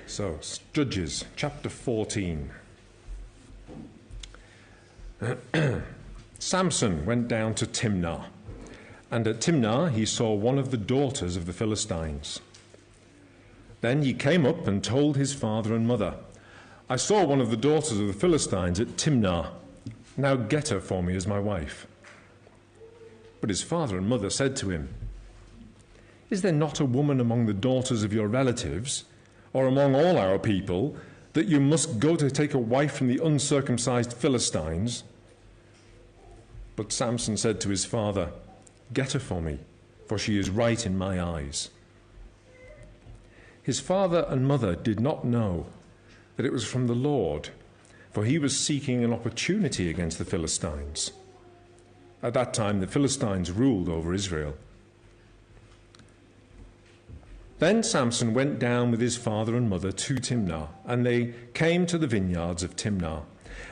So, Judges, chapter 14. Samson went down to Timnah, and at Timnah he saw one of the daughters of the Philistines. Then he came up and told his father and mother, "I saw one of the daughters of the Philistines at Timnah. Now get her for me as my wife." But his father and mother said to him, "Is there not a woman among the daughters of your relatives, or among all our people, that you must go to take a wife from the uncircumcised Philistines?" But Samson said to his father, "Get her for me, for she is right in my eyes." His father and mother did not know that it was from the Lord, for he was seeking an opportunity against the Philistines. At that time, the Philistines ruled over Israel. Then Samson went down with his father and mother to Timnah, and they came to the vineyards of Timnah.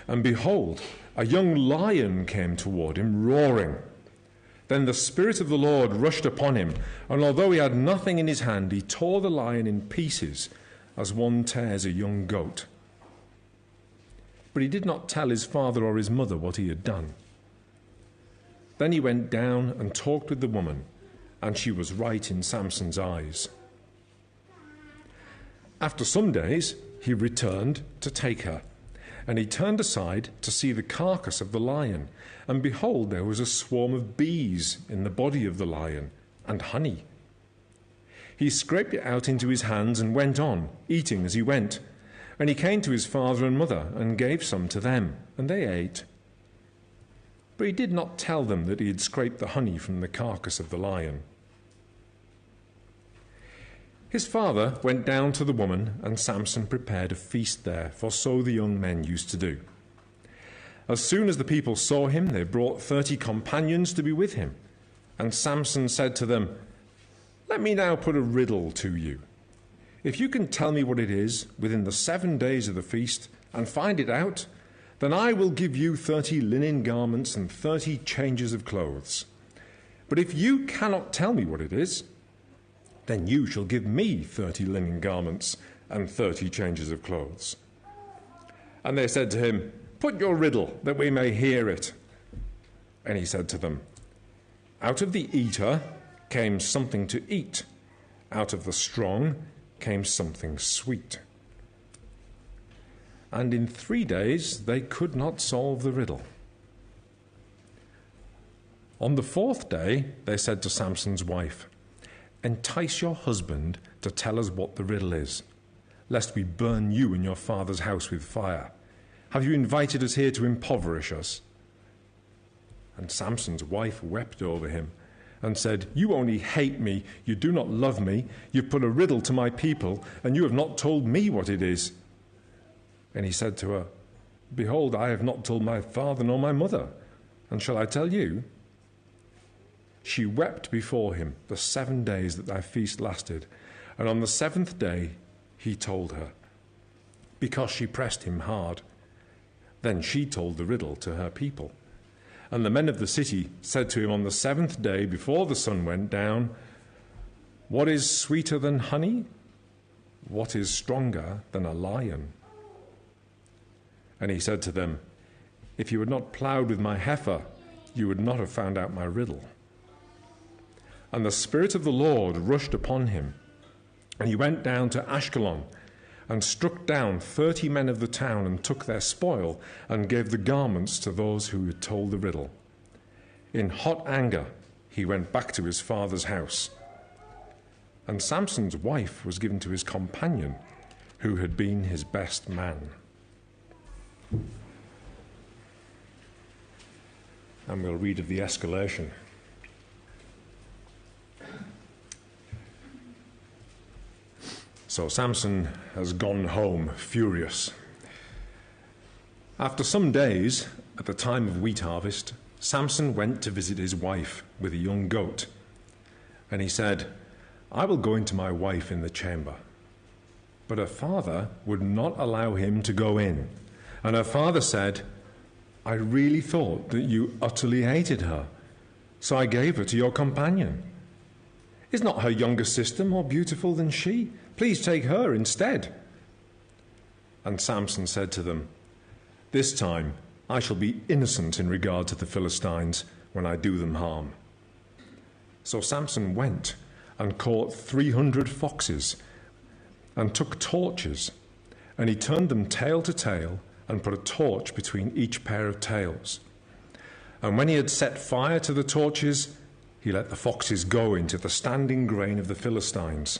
And behold, a young lion came toward him, roaring. Then the Spirit of the Lord rushed upon him, and although he had nothing in his hand, he tore the lion in pieces, as one tears a young goat. But he did not tell his father or his mother what he had done. Then he went down and talked with the woman, and she was right in Samson's eyes. After some days, he returned to take her, and he turned aside to see the carcass of the lion, and behold, there was a swarm of bees in the body of the lion, and honey. He scraped it out into his hands and went on, eating as he went. And he came to his father and mother, and gave some to them, and they ate. But he did not tell them that he had scraped the honey from the carcass of the lion. His father went down to the woman, and Samson prepared a feast there, for so the young men used to do. As soon as the people saw him, they brought 30 companions to be with him. And Samson said to them, "Let me now put a riddle to you. If you can tell me what it is within the 7 days of the feast, and find it out, then I will give you 30 linen garments and 30 changes of clothes. But if you cannot tell me what it is, then you shall give me 30 linen garments and 30 changes of clothes." And they said to him, "Put your riddle, that we may hear it." And he said to them, "Out of the eater came something to eat. Out of the strong came something sweet." And in 3 days they could not solve the riddle. On the 4th day they said to Samson's wife, "Entice your husband to tell us what the riddle is, lest we burn you and your father's house with fire. Have you invited us here to impoverish us?" And Samson's wife wept over him and said, "You only hate me, you do not love me. You've put a riddle to my people, and you have not told me what it is." And he said to her, "Behold, I have not told my father nor my mother, and shall I tell you?" She wept before him the 7 days that their feast lasted, and on the 7th day he told her, because she pressed him hard. Then she told the riddle to her people. And the men of the city said to him on the 7th day before the sun went down, "What is sweeter than honey? What is stronger than a lion?" And he said to them, "If you had not ploughed with my heifer, you would not have found out my riddle." And the Spirit of the Lord rushed upon him, and he went down to Ashkelon and struck down 30 men of the town and took their spoil and gave the garments to those who had told the riddle. In hot anger, he went back to his father's house. And Samson's wife was given to his companion, who had been his best man. And we'll read of the escalation. So Samson has gone home furious. After some days, at the time of wheat harvest, Samson went to visit his wife with a young goat. And he said, "I will go into my wife in the chamber." But her father would not allow him to go in. And her father said, "I really thought that you utterly hated her, so I gave her to your companion. Is not her younger sister more beautiful than she? Please take her instead." And Samson said to them, "This time I shall be innocent in regard to the Philistines when I do them harm." So Samson went and caught 300 foxes and took torches, and he turned them tail to tail and put a torch between each pair of tails. And when he had set fire to the torches, he let the foxes go into the standing grain of the Philistines,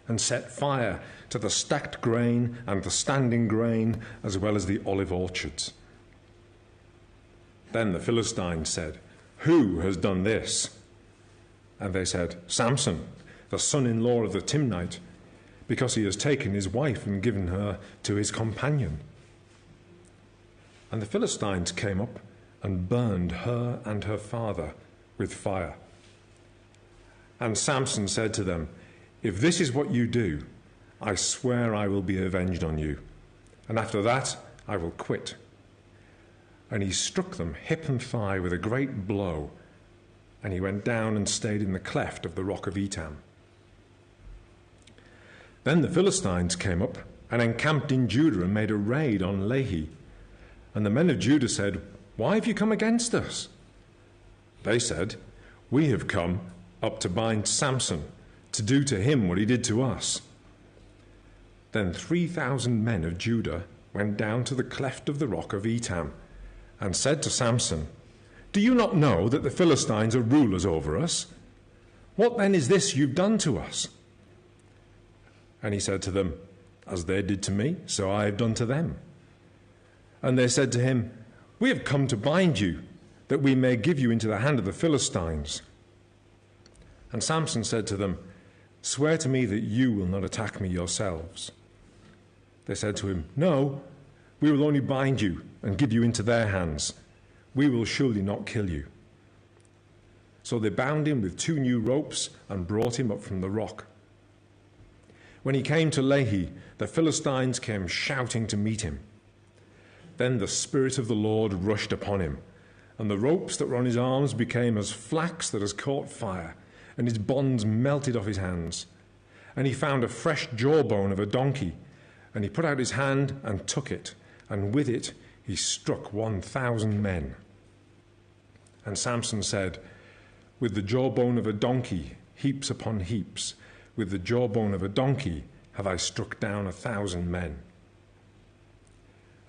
and set fire to the stacked grain and the standing grain, as well as the olive orchards. Then the Philistines said, "Who has done this?" And they said, "Samson, the son-in-law of the Timnite, because he has taken his wife and given her to his companion." And the Philistines came up and burned her and her father with fire. And Samson said to them, "If this is what you do, I swear I will be avenged on you, and after that I will quit." And he struck them hip and thigh with a great blow, and he went down and stayed in the cleft of the rock of Etam. Then the Philistines came up and encamped in Judah and made a raid on Lehi. And the men of Judah said, "Why have you come against us?" They said, "We have come up to bind Samson, to do to him what he did to us." Then 3,000 men of Judah went down to the cleft of the rock of Etam and said to Samson, "Do you not know that the Philistines are rulers over us? What then is this you've done to us?" And he said to them, "As they did to me, so I have done to them." And they said to him, "We have come to bind you, that we may give you into the hand of the Philistines." And Samson said to them, "Swear to me that you will not attack me yourselves." They said to him, "No, we will only bind you and give you into their hands. We will surely not kill you." So they bound him with 2 new ropes and brought him up from the rock. When he came to Lehi, the Philistines came shouting to meet him. Then the Spirit of the Lord rushed upon him, and the ropes that were on his arms became as flax that has caught fire, and his bonds melted off his hands. And he found a fresh jawbone of a donkey, and he put out his hand and took it, and with it he struck 1,000 men. And Samson said, "With the jawbone of a donkey, heaps upon heaps, with the jawbone of a donkey have I struck down 1,000 men."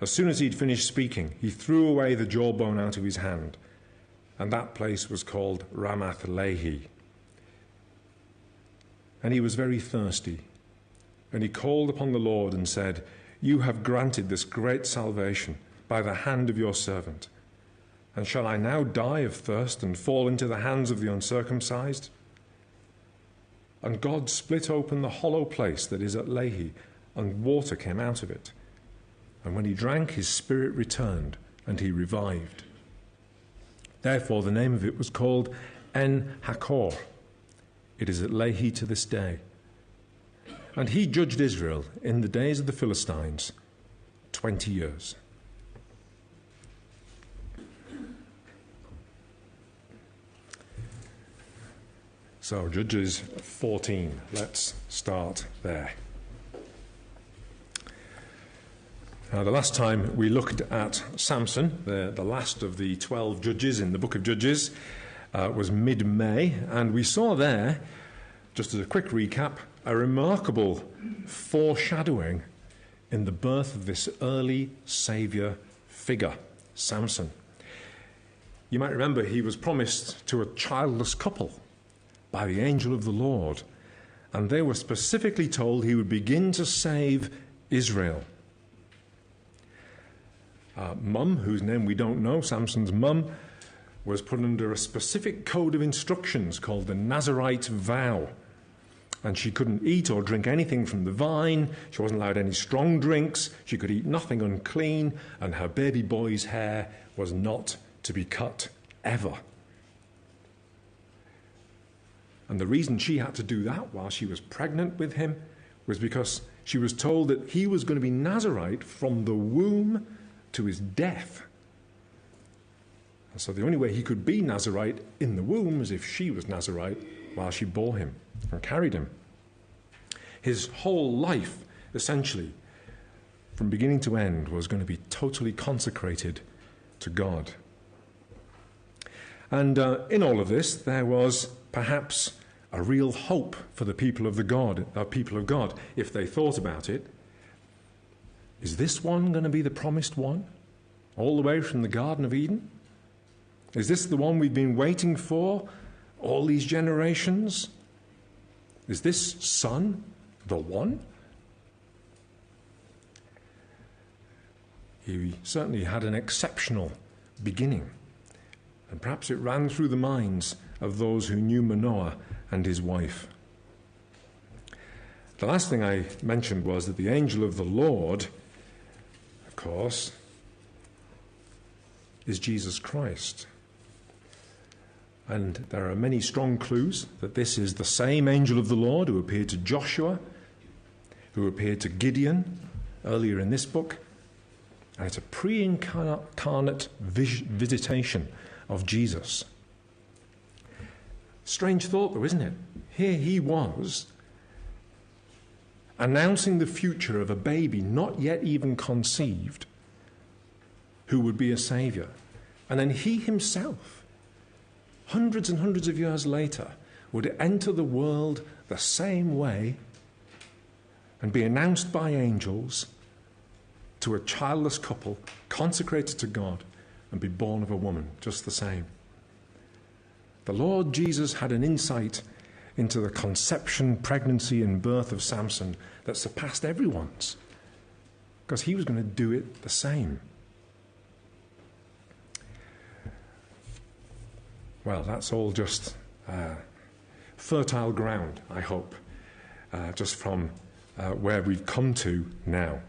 As soon as he'd finished speaking, he threw away the jawbone out of his hand, and that place was called Ramath Lehi. And he was very thirsty, and he called upon the Lord and said, "You have granted this great salvation by the hand of your servant. And shall I now die of thirst and fall into the hands of the uncircumcised?" And God split open the hollow place that is at Lehi, and water came out of it. And when he drank, his spirit returned, and he revived. Therefore the name of it was called En-Hakkore. It is at Lehi to this day. And he judged Israel in the days of the Philistines 20 years. So, Judges 14, let's start there. Now, the last time we looked at Samson, the last of the 12 judges in the book of Judges, was mid-May, and we saw there, just as a quick recap, a remarkable foreshadowing in the birth of this early saviour figure, Samson. You might remember he was promised to a childless couple by the angel of the Lord, and they were specifically told he would begin to save Israel. Mum, whose name we don't know, Samson's mum, was put under a specific code of instructions called the Nazirite vow. And she couldn't eat or drink anything from the vine. She wasn't allowed any strong drinks. She could eat nothing unclean. And her baby boy's hair was not to be cut, ever. And the reason she had to do that while she was pregnant with him was because she was told that he was going to be Nazirite from the womb to his death. And so the only way he could be Nazirite in the womb was if she was Nazirite while she bore him and carried him. His whole life, essentially, from beginning to end, was going to be totally consecrated to God. And in all of this, there was perhaps a real hope for the people of God, if they thought about it. Is this one going to be the promised one, all the way from the Garden of Eden? Is this the one we've been waiting for all these generations? Is this son the one? He certainly had an exceptional beginning, and perhaps it ran through the minds of those who knew Manoah and his wife. The last thing I mentioned was that the angel of the Lord, of course, is Jesus Christ. And there are many strong clues that this is the same angel of the Lord who appeared to Joshua, who appeared to Gideon earlier in this book. And it's a pre-incarnate visitation of Jesus. Strange thought, though, isn't it? Here he was, announcing the future of a baby not yet even conceived, who would be a saviour. And then he himself, hundreds and hundreds of years later, would enter the world the same way and be announced by angels to a childless couple consecrated to God and be born of a woman, just the same. The Lord Jesus had an insight into the conception, pregnancy, and birth of Samson that surpassed everyone's, because he was going to do it the same. Well, that's all just fertile ground, I hope, just from where we've come to now.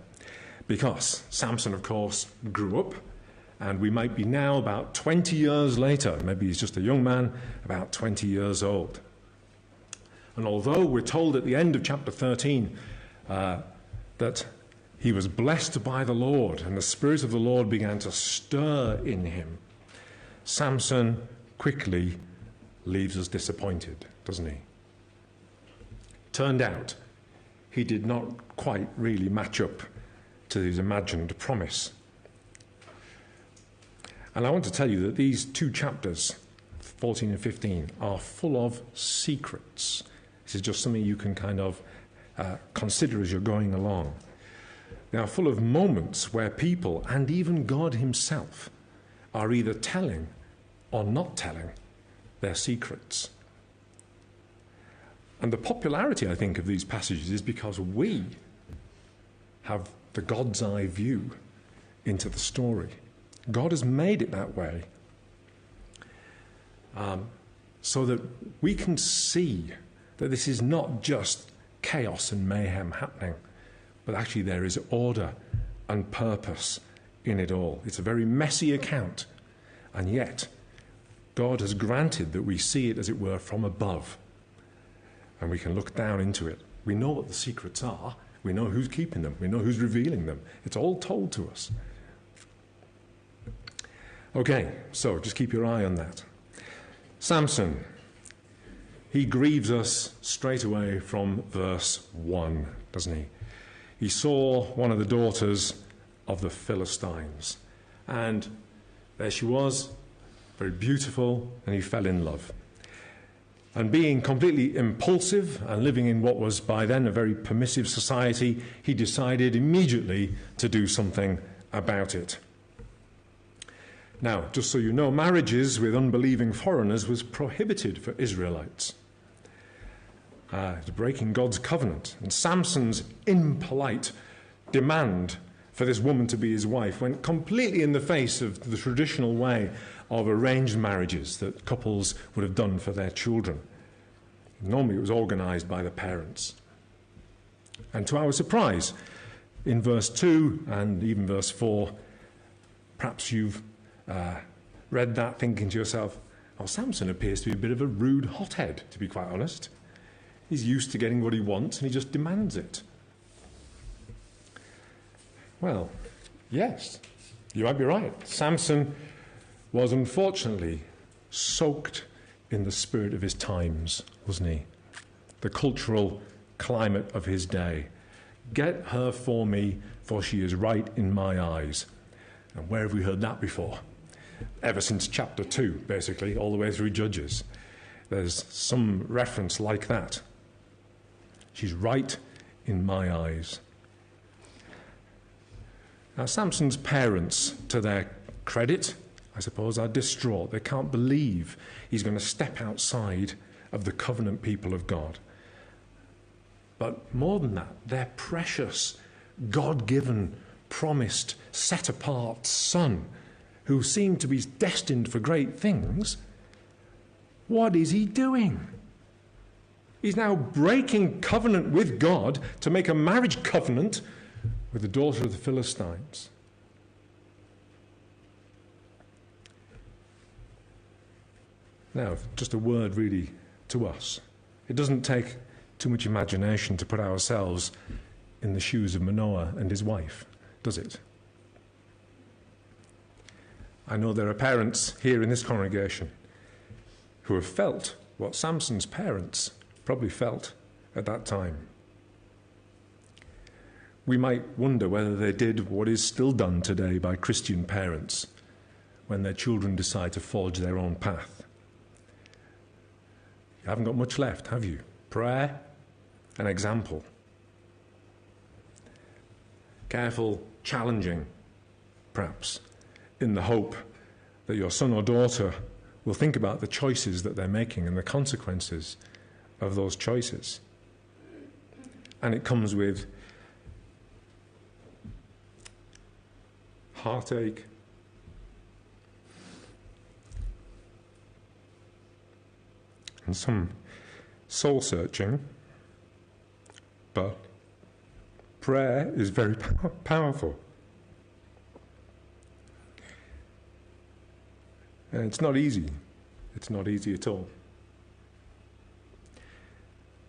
Because Samson, of course, grew up, and we might be now about 20 years later. Maybe he's just a young man, about 20 years old. And although we're told at the end of chapter 13 that he was blessed by the Lord, and the Spirit of the Lord began to stir in him, Samson quickly leaves us disappointed, doesn't he? Turned out he did not quite really match up to his imagined promise. And I want to tell you that these two chapters, 14 and 15, are full of secrets. This is just something you can kind of consider as you're going along. They are full of moments where people, and even God himself, are either telling or not telling their secrets. And the popularity, I think, of these passages is because we have the God's eye view into the story. God has made it that way so that we can see that this is not just chaos and mayhem happening, but actually there is order and purpose in it all. It's a very messy account, and yet God has granted that we see it, as it were, from above, and we can look down into it. We know what the secrets are. We know who's keeping them. We know who's revealing them. It's all told to us. Okay, so just keep your eye on that. Samson, he grieves us straight away from verse 1, doesn't he? He saw one of the daughters of the Philistines, and there she was, very beautiful, and he fell in love. And being completely impulsive and living in what was by then a very permissive society, he decided immediately to do something about it. Now, just so you know, marriages with unbelieving foreigners was prohibited for Israelites. Breaking God's covenant. And Samson's impolite demand for this woman to be his wife went completely in the face of the traditional way of arranged marriages that couples would have done for their children. Normally it was organized by the parents. And to our surprise, in verse 2 and even verse 4, perhaps you've read that thinking to yourself, oh, Samson appears to be a bit of a rude hothead, to be quite honest. He's used to getting what he wants and he just demands it. Well, yes, you might be right. Samson was unfortunately soaked in the spirit of his times, wasn't he? The cultural climate of his day. Get her for me, for she is right in my eyes. And where have we heard that before? Ever since chapter 2, basically, all the way through Judges. There's some reference like that. She's right in my eyes. Now, Samson's parents, to their credit, I suppose, are distraught. They can't believe he's going to step outside of the covenant people of God. But more than that, their precious, God-given, promised, set-apart son, who seemed to be destined for great things, what is he doing? He's now breaking covenant with God to make a marriage covenant with the daughter of the Philistines. Now, just a word really to us. It doesn't take too much imagination to put ourselves in the shoes of Manoah and his wife, does it? I know there are parents here in this congregation who have felt what Samson's parents probably felt at that time. We might wonder whether they did what is still done today by Christian parents when their children decide to forge their own path. You haven't got much left, have you? Prayer, an example. Careful challenging, perhaps, in the hope that your son or daughter will think about the choices that they're making and the consequences of those choices. And it comes with heartache, and some soul-searching, but prayer is very powerful. And it's not easy. It's not easy at all.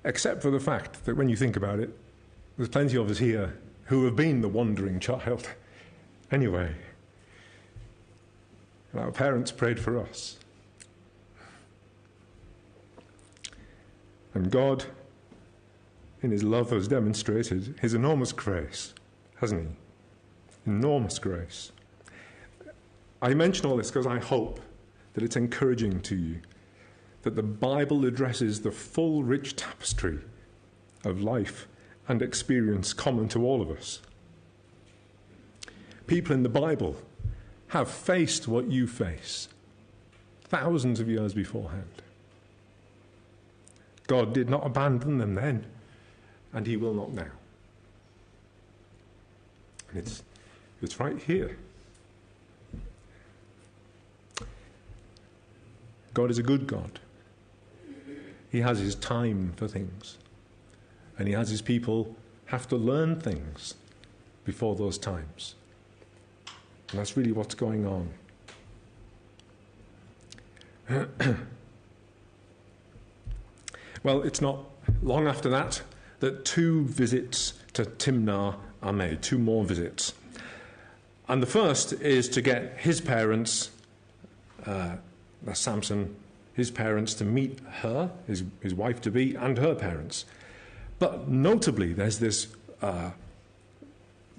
Except for the fact that when you think about it, there's plenty of us here who have been the wandering child anyway. And our parents prayed for us. And God, in his love, has demonstrated his enormous grace, hasn't he? Enormous grace. I mention all this because I hope that it's encouraging to you that the Bible addresses the full, rich tapestry of life and experience common to all of us. People in the Bible have faced what you face thousands of years beforehand. God did not abandon them then, and he will not now. And it's right here. God is a good God. He has his time for things. And he has his people have to learn things before those times. And that's really what's going on. Well, it's not long after that that 2 visits to Timnah are made, 2 more visits. And the first is to get his parents, that's Samson, his parents to meet her, his wife-to-be, and her parents. But notably, there's this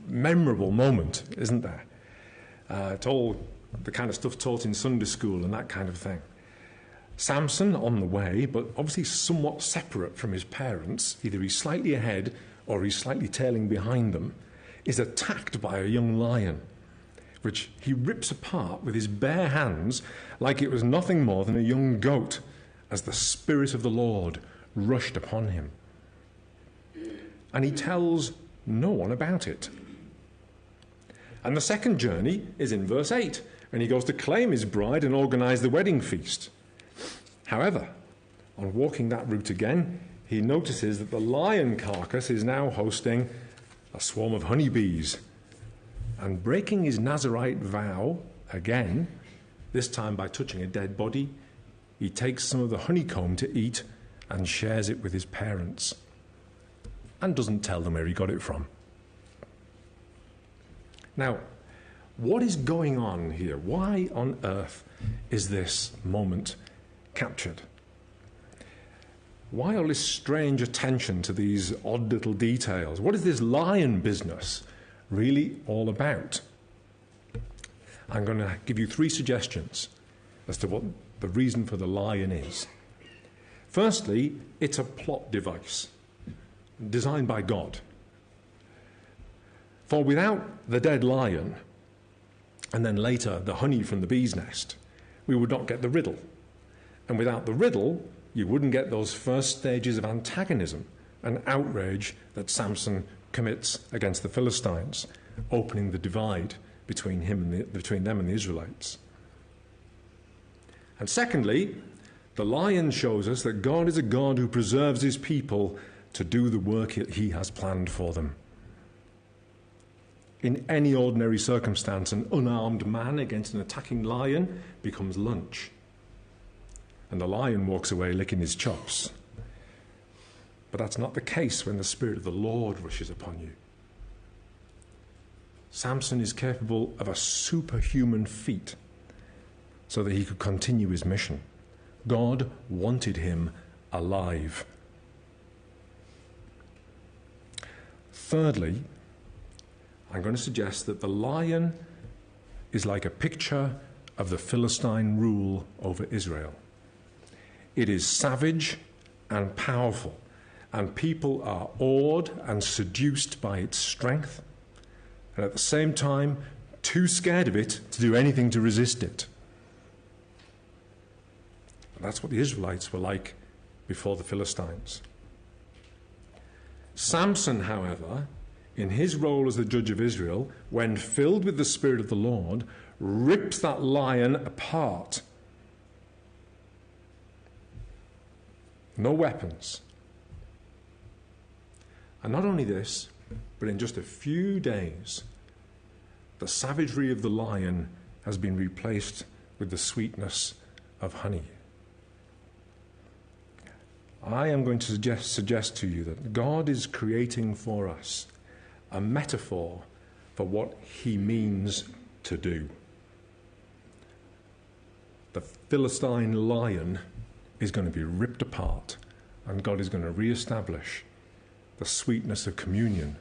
memorable moment, isn't there? It's all the kind of stuff taught in Sunday school and that kind of thing. Samson on the way, but obviously somewhat separate from his parents, either he's slightly ahead or he's slightly tailing behind them, is attacked by a young lion, which he rips apart with his bare hands like it was nothing more than a young goat, as the Spirit of the Lord rushed upon him. And he tells no one about it. And the second journey is in verse 8, and he goes to claim his bride and organise the wedding feast. However, on walking that route again, he notices that the lion carcass is now hosting a swarm of honeybees. And breaking his Nazirite vow again, this time by touching a dead body, he takes some of the honeycomb to eat and shares it with his parents. And doesn't tell them where he got it from. Now, what is going on here? Why on earth is this moment captured? Why all this strange attention to these odd little details? What is this lion business really all about? I'm going to give you 3 suggestions as to what the reason for the lion is. Firstly, it's a plot device designed by God. For without the dead lion, and then later the honey from the bee's nest, we would not get the riddle. And without the riddle, you wouldn't get those first stages of antagonism and outrage that Samson commits against the Philistines, opening the divide between them and the Israelites. And secondly, the lion shows us that God is a God who preserves his people to do the work he has planned for them. In any ordinary circumstance, an unarmed man against an attacking lion becomes lunch. And the lion walks away licking his chops. But that's not the case when the Spirit of the Lord rushes upon you. Samson is capable of a superhuman feat so that he could continue his mission. God wanted him alive. Thirdly, I'm going to suggest that the lion is like a picture of the Philistine rule over Israel. It is savage and powerful, and people are awed and seduced by its strength, and at the same time too scared of it to do anything to resist it. And that's what the Israelites were like before the Philistines. Samson, however, in his role as the judge of Israel, when filled with the Spirit of the Lord, rips that lion apart. No weapons. And not only this, but in just a few days, the savagery of the lion has been replaced with the sweetness of honey. I am going to suggest to you that God is creating for us a metaphor for what he means to do. The Philistine lion is going to be ripped apart, and God is going to re-establish the sweetness of communion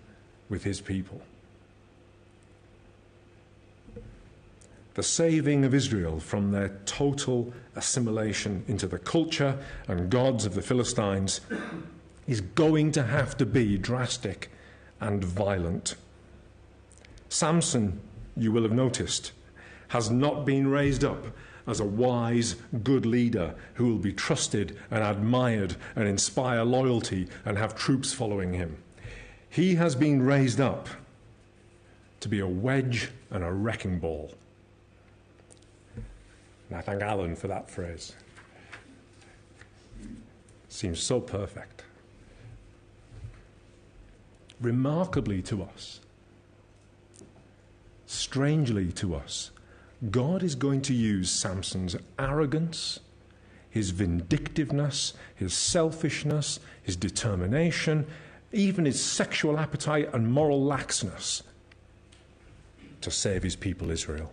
with his people. The saving of Israel from their total assimilation into the culture and gods of the Philistines is going to have to be drastic and violent. Samson, you will have noticed, has not been raised up as a wise, good leader who will be trusted and admired and inspire loyalty and have troops following him. He has been raised up to be a wedge and a wrecking ball. And I thank Alan for that phrase. Seems so perfect. Remarkably to us, strangely to us, God is going to use Samson's arrogance, his vindictiveness, his selfishness, his determination, even his sexual appetite and moral laxness to save his people Israel.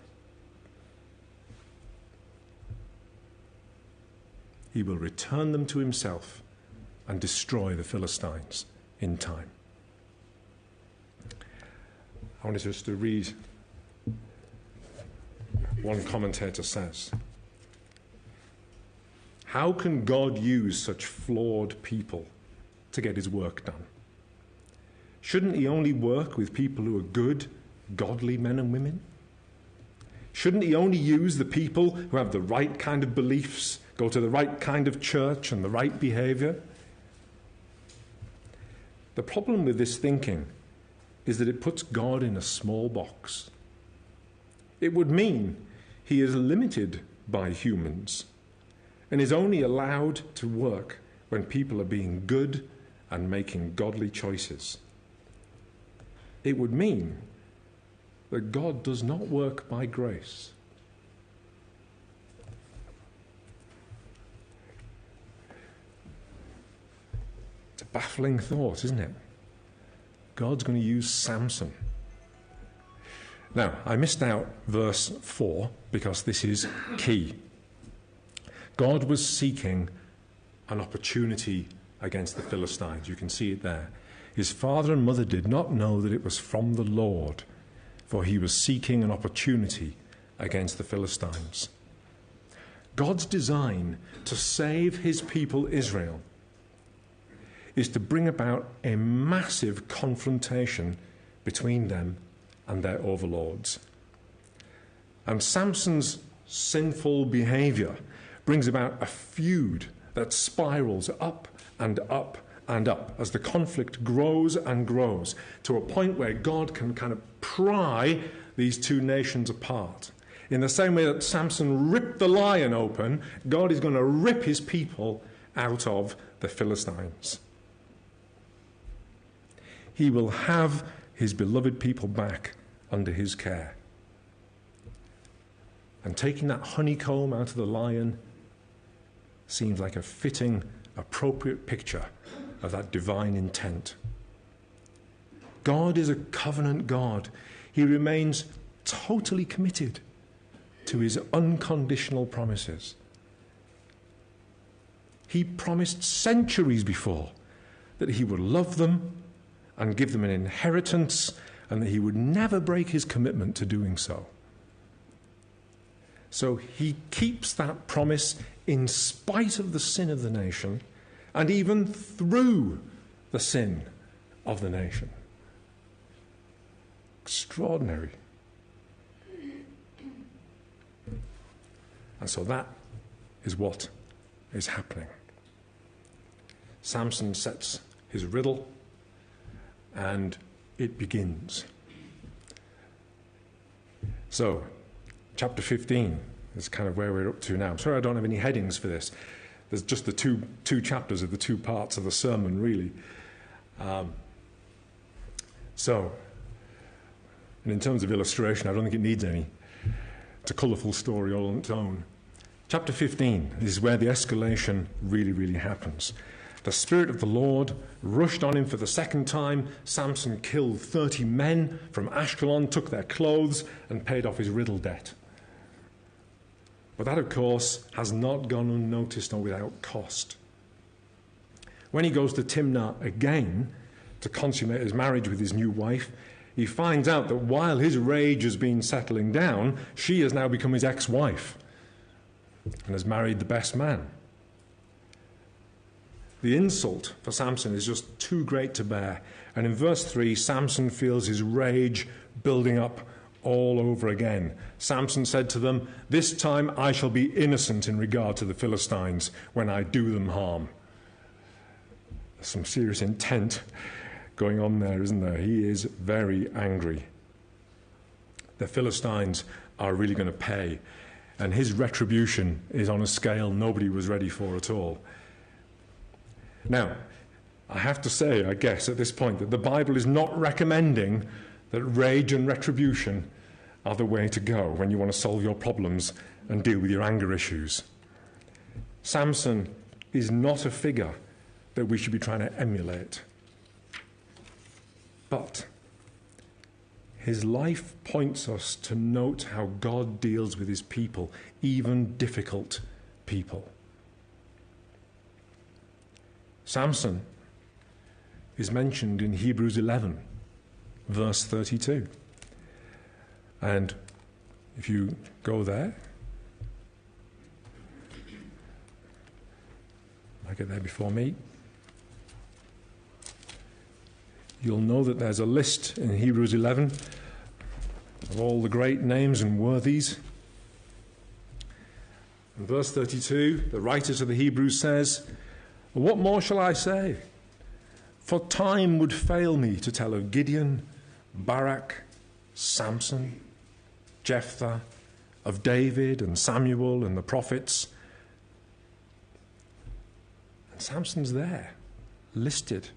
He will return them to himself and destroy the Philistines in time. I wanted just to read. One commentator says, how can God use such flawed people to get his work done? Shouldn't he only work with people who are good, godly men and women? Shouldn't he only use the people who have the right kind of beliefs, go to the right kind of church and the right behavior? The problem with this thinking is that it puts God in a small box. It would mean he is limited by humans and is only allowed to work when people are being good and making godly choices. It would mean that God does not work by grace. It's a baffling thought, isn't it? God's going to use Samson. Now, I missed out verse 4 because this is key. God was seeking an opportunity against the Philistines. You can see it there. His father and mother did not know that it was from the Lord, for he was seeking an opportunity against the Philistines. God's design to save his people Israel is to bring about a massive confrontation between them and their overlords. And Samson's sinful behavior brings about a feud that spirals up and up and up as the conflict grows and grows to a point where God can kind of pry these two nations apart. In the same way that Samson ripped the lion open, God is going to rip his people out of the Philistines. He will have his beloved people back under his care. And taking that honeycomb out of the lion seems like a fitting, appropriate picture of that divine intent. God is a covenant God. He remains totally committed to his unconditional promises. He promised centuries before that he would love them and give them an inheritance, and that he would never break his commitment to doing so. So he keeps that promise in spite of the sin of the nation, and even through the sin of the nation. Extraordinary. And so that is what is happening. Samson sets his riddle, and it begins. So, chapter 15 is kind of where we're up to now. I'm sorry I don't have any headings for this. There's just the two chapters of the two parts of the sermon, really. And in terms of illustration, I don't think it needs any. It's a colourful story all on its own. Chapter 15 is where the escalation really, really happens. The Spirit of the Lord rushed on him for the second time. Samson killed 30 men from Ashkelon, took their clothes, and paid off his riddle debt. But that, of course, has not gone unnoticed or without cost. When he goes to Timnah again to consummate his marriage with his new wife, he finds out that while his rage has been settling down, she has now become his ex-wife and has married the best man. The insult for Samson is just too great to bear. And in verse 3, Samson feels his rage building up all over again. Samson said to them, "This time I shall be innocent in regard to the Philistines when I do them harm." There's some serious intent going on there, isn't there? He is very angry. The Philistines are really going to pay, and his retribution is on a scale nobody was ready for at all. Now, I have to say, I guess, at this point, that the Bible is not recommending that rage and retribution are the way to go when you want to solve your problems and deal with your anger issues. Samson is not a figure that we should be trying to emulate. But his life points us to note how God deals with his people, even difficult people. Samson is mentioned in Hebrews 11, verse 32. And if you go there, I get there before me, you'll know that there's a list in Hebrews 11 of all the great names and worthies. In verse 32, the writer to the Hebrews says, "What more shall I say? For time would fail me to tell of Gideon, Barak, Samson, Jephthah, of David and Samuel and the prophets." And Samson's there, listed.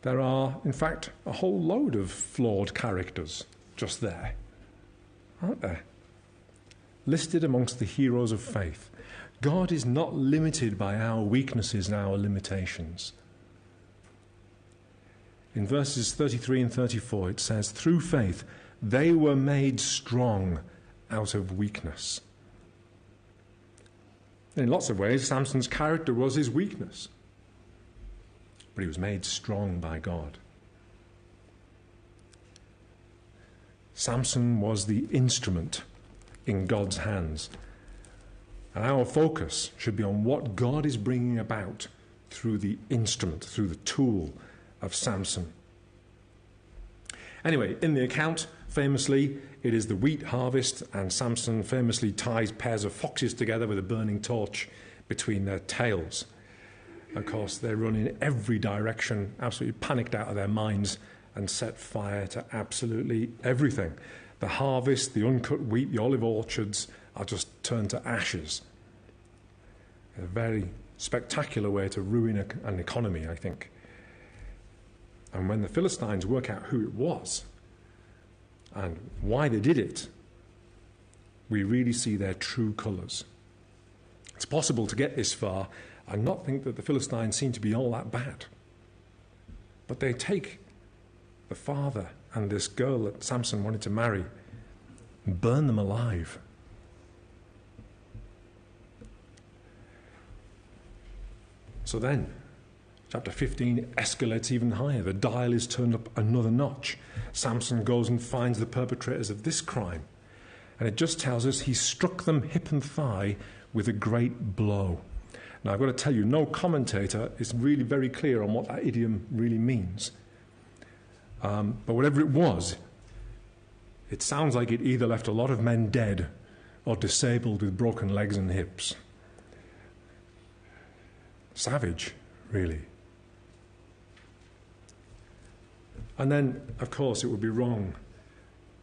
There are, in fact, a whole load of flawed characters just there, aren't there? Listed amongst the heroes of faith. God is not limited by our weaknesses and our limitations. In verses 33 and 34 it says, "Through faith they were made strong out of weakness." In lots of ways, Samson's character was his weakness. But he was made strong by God. Samson was the instrument in God's hands. And our focus should be on what God is bringing about through the instrument, through the tool of Samson. Anyway, in the account, famously, it is the wheat harvest, and Samson famously ties pairs of foxes together with a burning torch between their tails. Of course, they run in every direction, absolutely panicked out of their minds, and set fire to absolutely everything. The harvest, the uncut wheat, the olive orchards are just turned to ashes. A very spectacular way to ruin an economy, I think. And when the Philistines work out who it was and why they did it, we really see their true colours. It's possible to get this far and not think that the Philistines seem to be all that bad. But they take the father and this girl that Samson wanted to marry and burn them alive. So then, chapter 15 escalates even higher. The dial is turned up another notch. Samson goes and finds the perpetrators of this crime. And it just tells us he struck them hip and thigh with a great blow. Now, I've got to tell you, no commentator is really very clear on what that idiom really means. But whatever it was, it sounds like it either left a lot of men dead or disabled with broken legs and hips. Savage, really. And then, of course, it would be wrong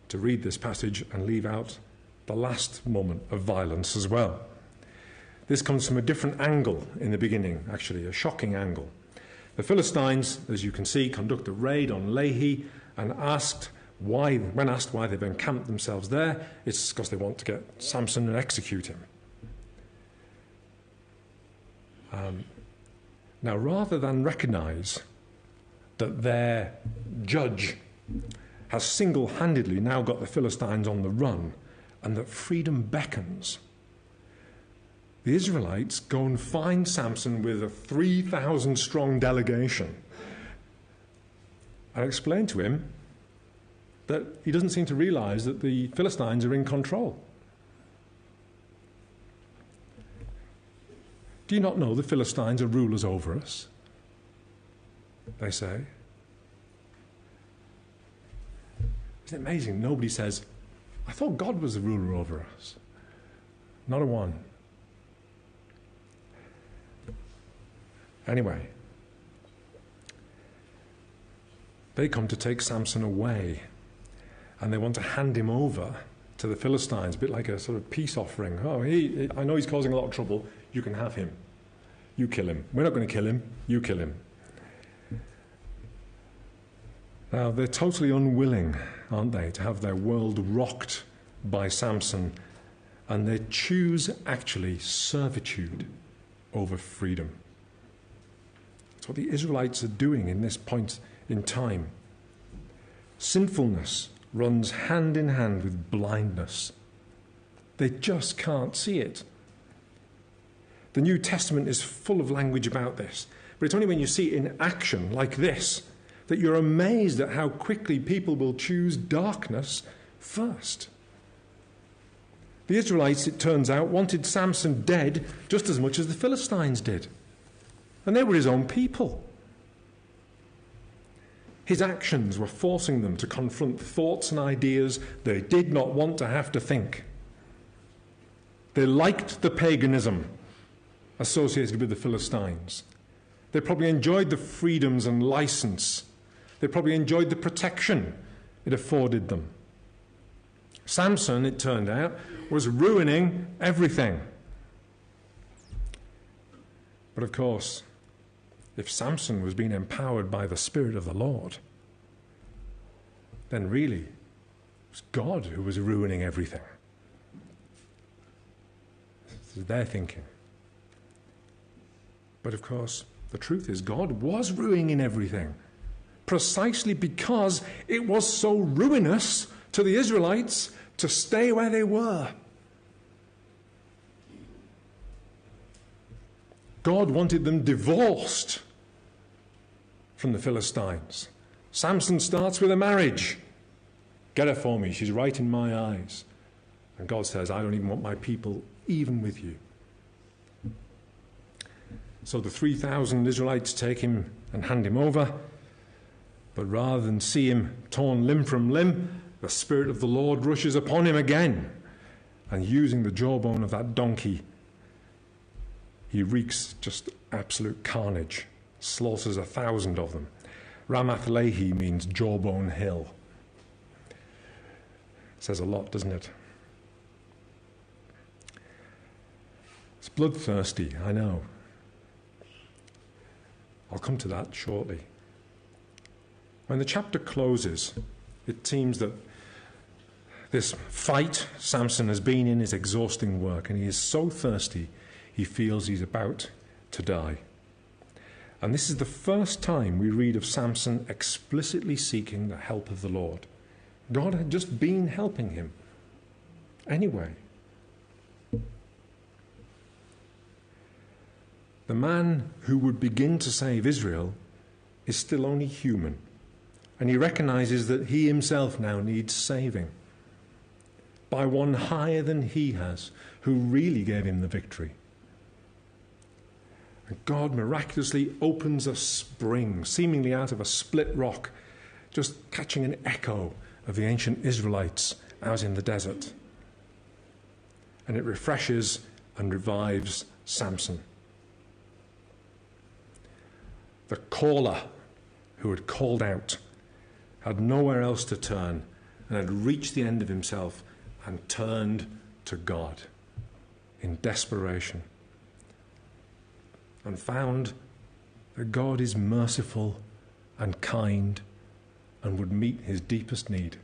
to read this passage and leave out the last moment of violence as well. This comes from a different angle in the beginning, actually, a shocking angle. The Philistines, as you can see, conduct a raid on Lehi, and when asked why they've encamped themselves there, it's because they want to get Samson and execute him. Now, rather than recognize that their judge has single-handedly now got the Philistines on the run and that freedom beckons, the Israelites go and find Samson with a 3,000-strong delegation and explain to him that he doesn't seem to realize that the Philistines are in control. Do you not know the Philistines are rulers over us? They say. Isn't it amazing? Nobody says, I thought God was the ruler over us. Not a one. Anyway, they come to take Samson away, and they want to hand him over to the Philistines, a bit like a sort of peace offering. Oh, I know he's causing a lot of trouble. You can have him. You kill him. We're not going to kill him. You kill him. Now, they're totally unwilling, aren't they, to have their world rocked by Samson, and they choose, actually, servitude over freedom. That's what the Israelites are doing in this point in time. Sinfulness runs hand in hand with blindness. They just can't see it. The New Testament is full of language about this, but it's only when you see it in action like this that you're amazed at how quickly people will choose darkness first. The Israelites, it turns out, wanted Samson dead just as much as the Philistines did. And they were his own people. His actions were forcing them to confront thoughts and ideas they did not want to have to think. They liked the paganism associated with the Philistines. They probably enjoyed the freedoms and license. They probably enjoyed the protection it afforded them. Samson, it turned out, was ruining everything. But of course, if Samson was being empowered by the Spirit of the Lord, then really it was God who was ruining everything. This is their thinking. But of course, the truth is God was ruining everything, precisely because it was so ruinous to the Israelites to stay where they were. God wanted them divorced from the Philistines. Samson starts with a marriage. Get her for me, she's right in my eyes. And God says, I don't even want my people even with you. So the 3,000 Israelites take him and hand him over. But rather than see him torn limb from limb, the Spirit of the Lord rushes upon him again. And using the jawbone of that donkey, he wreaks just absolute carnage. Slaughters 1,000 of them. Ramath Lehi means jawbone hill. Says a lot, doesn't it? It's bloodthirsty, I know. I'll come to that shortly. When the chapter closes, it seems that this fight Samson has been in is exhausting work, and he is so thirsty he feels he's about to die. And this is the first time we read of Samson explicitly seeking the help of the Lord. God had just been helping him anyway. The man who would begin to save Israel is still only human, and he recognizes that he himself now needs saving by one higher than he has, who really gave him the victory. And God miraculously opens a spring, seemingly out of a split rock, just catching an echo of the ancient Israelites out in the desert. And it refreshes and revives Samson. The caller who had called out had nowhere else to turn and had reached the end of himself and turned to God in desperation, and found that God is merciful and kind and would meet his deepest need.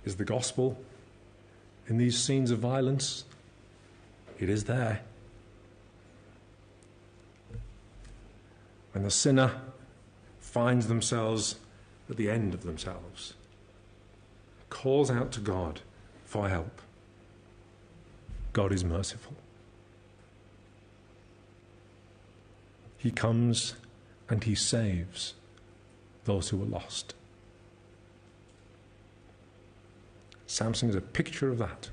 Is the gospel in these scenes of violence? It is there. When the sinner finds themselves at the end of themselves, calls out to God for help, God is merciful. He comes and he saves those who are lost. Samson is a picture of that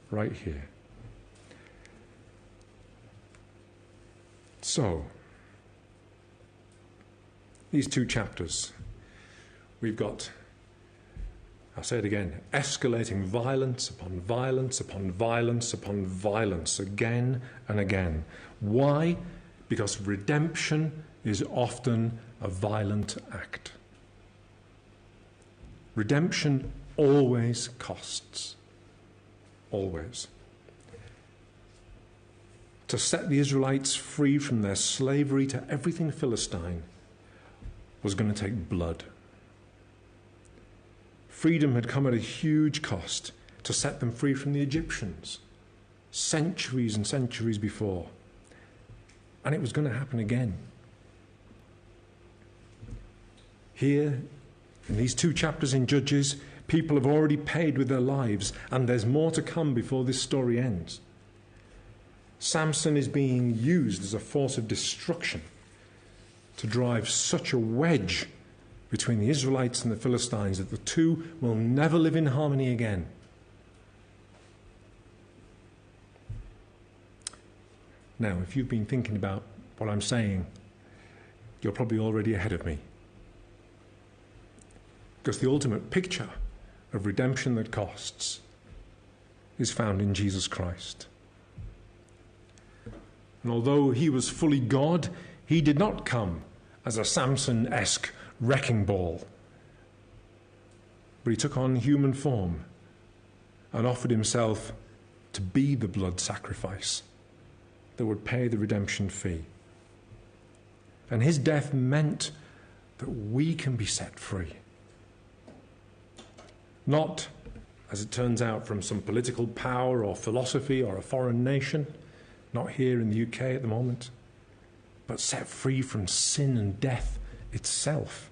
right here. So, these two chapters, we've got, I'll say it again, escalating violence upon violence upon violence upon violence again and again. Why? Because redemption is often a violent act. Redemption always costs. Always. To set the Israelites free from their slavery to everything Philistine was going to take blood. Freedom had come at a huge cost to set them free from the Egyptians, centuries and centuries before. And it was going to happen again. Here, in these two chapters in Judges, people have already paid with their lives, and there's more to come before this story ends. Samson is being used as a force of destruction to drive such a wedge between the Israelites and the Philistines that the two will never live in harmony again. Now, if you've been thinking about what I'm saying, you're probably already ahead of me. Because the ultimate picture of redemption that costs is found in Jesus Christ. And although he was fully God, he did not come as a Samson-esque wrecking ball. But he took on human form and offered himself to be the blood sacrifice that would pay the redemption fee. And his death meant that we can be set free. Not, as it turns out, from some political power or philosophy or a foreign nation, not here in the UK at the moment, but set free from sin and death itself.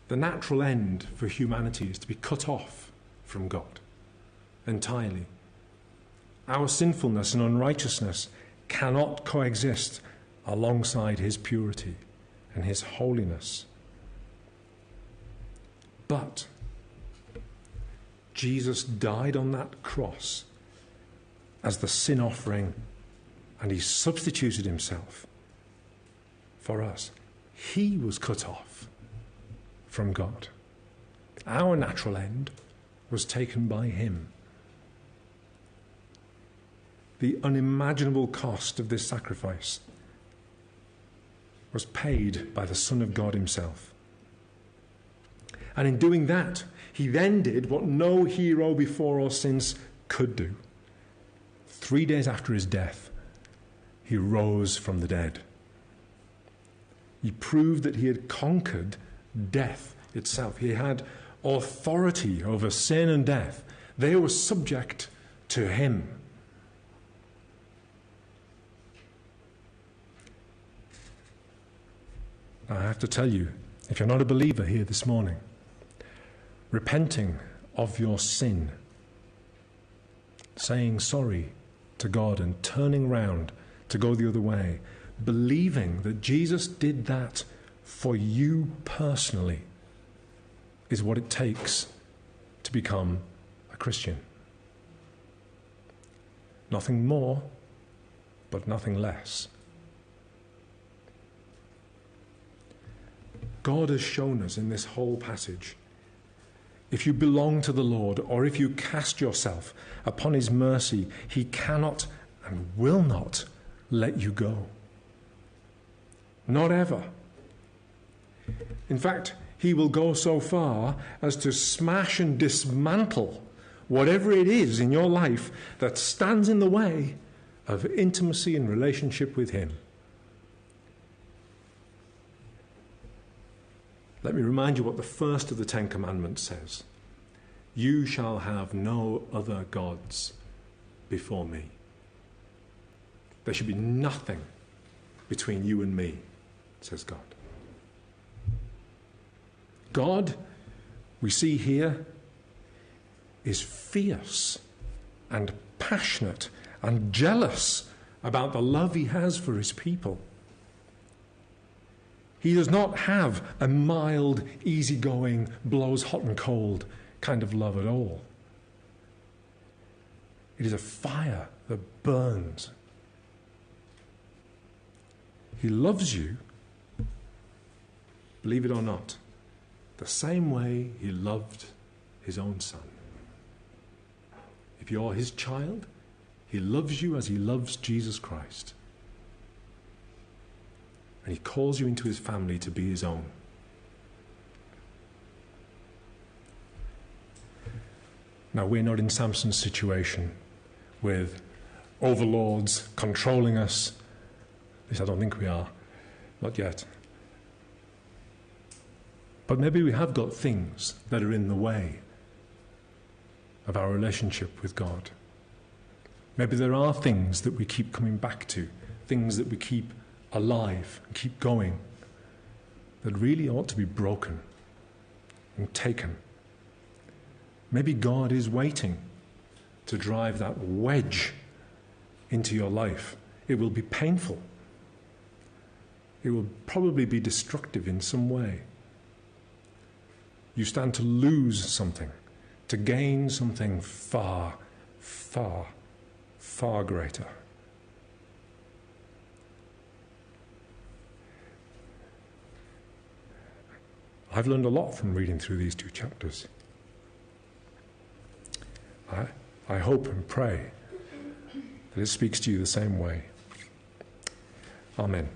The natural end for humanity is to be cut off from God entirely. Our sinfulness and unrighteousness cannot coexist alongside his purity and his holiness. But Jesus died on that cross as the sin offering, and he substituted himself for us. He was cut off from God. Our natural end was taken by him. The unimaginable cost of this sacrifice was paid by the Son of God himself. And in doing that, he then did what no hero before or since could do. 3 days after his death, he rose from the dead. He proved that he had conquered death itself. He had authority over sin and death. They were subject to him. I have to tell you, if you're not a believer here this morning, repenting of your sin, saying sorry to God and turning round to go the other way, believing that Jesus did that for you personally, is what it takes to become a Christian. Nothing more, but nothing less. God has shown us in this whole passage, if you belong to the Lord, or if you cast yourself upon his mercy, he cannot and will not let you go. Not ever. In fact, he will go so far as to smash and dismantle whatever it is in your life that stands in the way of intimacy and relationship with him. Let me remind you what the first of the 10 Commandments says. You shall have no other gods before me. There should be nothing between you and me, says God. God, we see here, is fierce and passionate and jealous about the love he has for his people. He does not have a mild, easygoing, blows hot and cold kind of love at all. It is a fire that burns. He loves you, believe it or not, the same way he loved his own son. If you're his child, he loves you as he loves Jesus Christ. And he calls you into his family to be his own. Now, we're not in Samson's situation with overlords controlling us. At least I don't think we are. Not yet. But maybe we have got things that are in the way of our relationship with God. Maybe there are things that we keep coming back to, things that we keep alive and keep going, that really ought to be broken and taken. Maybe God is waiting to drive that wedge into your life. It will be painful. It will probably be destructive in some way. You stand to lose something, to gain something far, far, far greater. I've learned a lot from reading through these 2 chapters. I hope and pray that it speaks to you the same way. Amen.